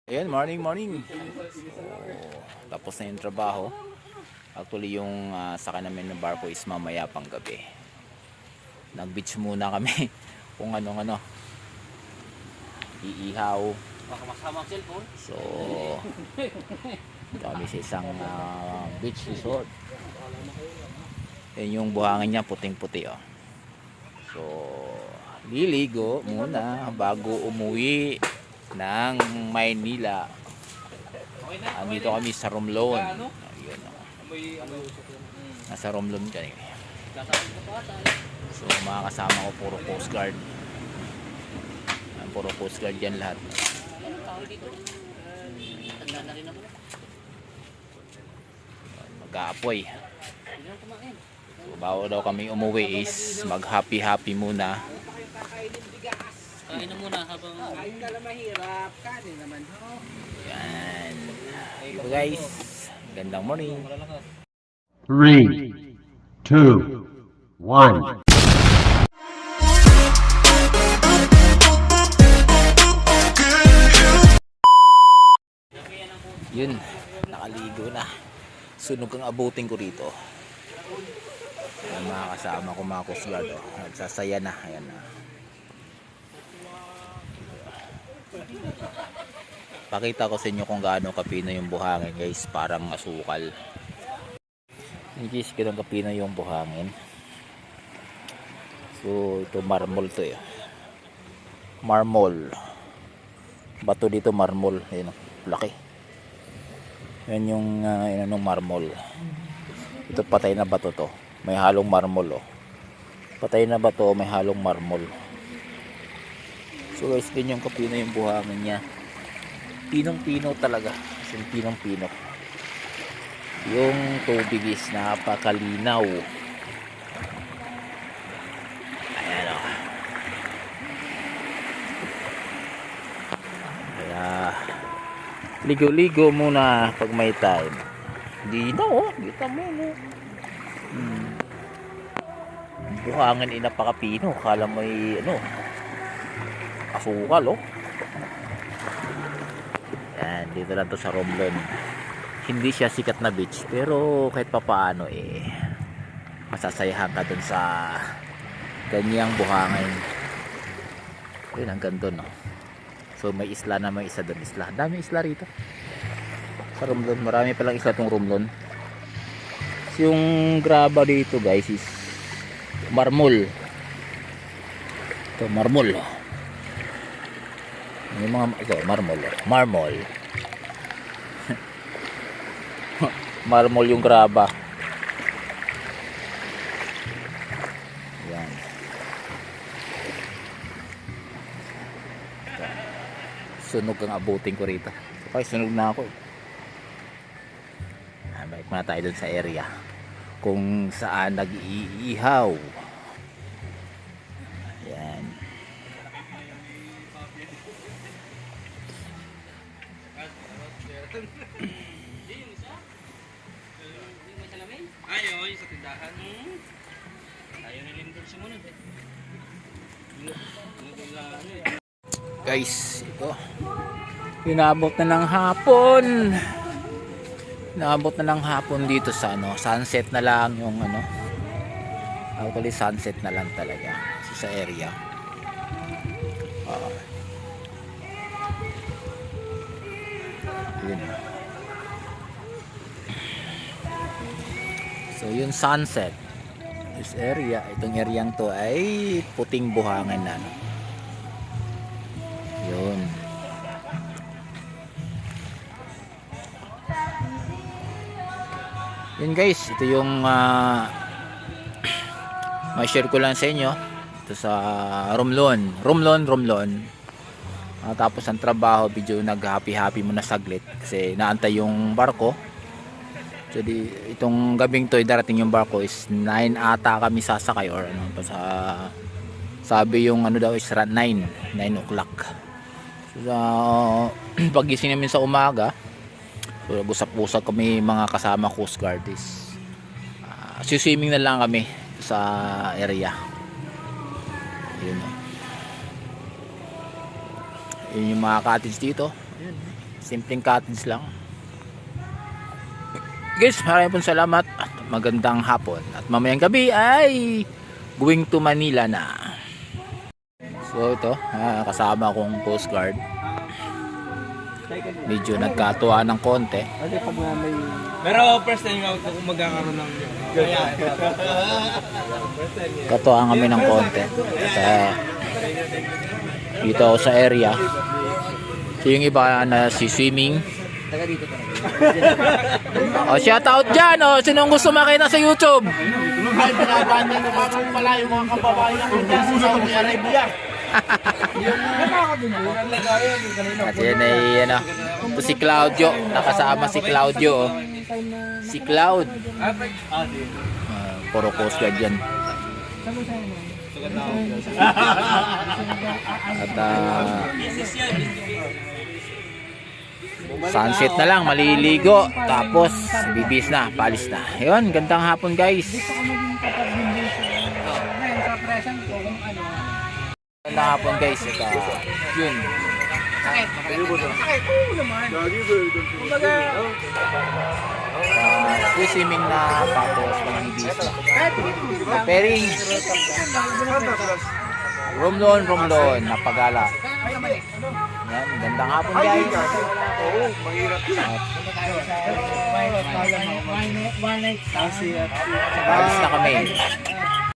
Ayan, morning, morning. So, tapos na yung trabaho. Actually, yung saka namin ng barko is mamaya pang gabi. Nag-beach muna kami kung ano-ano. Iihaw. Baka masama ang cellphone. So, kami sa isang beach resort. Yan yung buhangin niya, puting-puti. Oh. So, liligo muna bago umuwi ng Maynila. Andito kami sa Romblon. Ayun, nasa Romblon kami. So mga kasama ko puro Coast Guard. Puro Coast Guard yan lahat. Mag-aapoy. So bago daw kami umuwi is mag happy muna. Kain na muna habang kain ka lang mahirap, kanin naman ho. Yan. So guys, gandang morning. 3, 2, 1. Yun, nakaligo na. Sunog ang abutin ko rito. Yung mga kasama ko, mga Coast Guard, oh. Nagsasaya na. Ayan na. Pakita ko sa inyo kung gaano kapino yung buhangin, guys. Parang asukal. Guys, ganun kapino yung buhangin. So ito marmol to eh. Marmol. Bato dito marmol. Ayun, laki. Yan yung inanong marmol. Ito patay na bato to. May halong marmol oh. Patay na bato, may halong marmol. So guys, ganyan kapino yung buhangin niya. Pinong-pino talaga. Kasi pinong-pino. Yung tubig is napakalinaw. Ayan o. Kaya ligo-ligo muna pag may time. Dito oh. Kita mo no. Buhangin ay napakapino. Kala may ano, asukal oh. Yan, dito lang to sa Romblon. Hindi siya sikat na beach, pero kahit papaano eh masasayahan ka dun sa ganyang buhangin. Ayun, hanggang dun no. So may isla na, may isa dun isla. Dami isla rito sa Romblon. Marami palang isla tong Romblon. So, yung graba dito guys is marmol. Ito marmol. Yung mga ito marmol. Marmol. Marmol yung graba. Yan. Sunog ang abutin ko rito. Okay, sunog na ako. Balik muna tayo dun sa area kung saan nag-iihaw. Yan. ayaw yung sa tindahan. Ayaw na rin doon sumunod eh. Guys, ito. Inabot na ng hapon. Inabot na ng hapon dito sa ano, sunset na lang yung ano. Actually sunset na lang talaga sa area. Yun. So yung sunset, this area, itong area to ay puting buhangin na. Yun. Yun guys, ito yung may share ko lang sa inyo. Ito sa Romblon. Tapos ang trabaho, video nag-happy muna saglit kasi naantay yung barko. So itong gabing to darating yung barko is 9 ata kami sasakay or ano pa sa sabi yung ano daw is 9 o'clock. So pagising namin sa umaga, so usap-usap kami mga kasama Coast Guard is swimming na lang kami sa area. Yun. Yun yung mga cottage dito. Yun. Simpleng cottage lang. Guys, maraming pong salamat at magandang hapon. At mamayang gabi ay going to Manila na. So ito, kasama kong Coast Guard. Medyo nagkatuwa ng konti. Kasi pag may... Pero first time out kung magkakaroon ng... Katuwa kami ng konti. At dito ako sa area. So yung iba na si swimming. Taga dito pa. O shout out dyan. O sinong gusto makita sa YouTube? Binabanyan mo pa pala yung mga kababayan ko dyan sa Saudi Arabia. At yan ay ano, ito si Claudio. Nakasama si Claudio. Oh. Si Cloud. Puro Coast Guard yan. At sunset na lang, maliligo. Tapos bibis na, palis na. Ayun, gandang hapon guys. Gandang hapon guys. At yun. Swimming na tapos bibis na. Pairing. Room doon, napagala. Yan, gandang hapon guys. Palis na kami.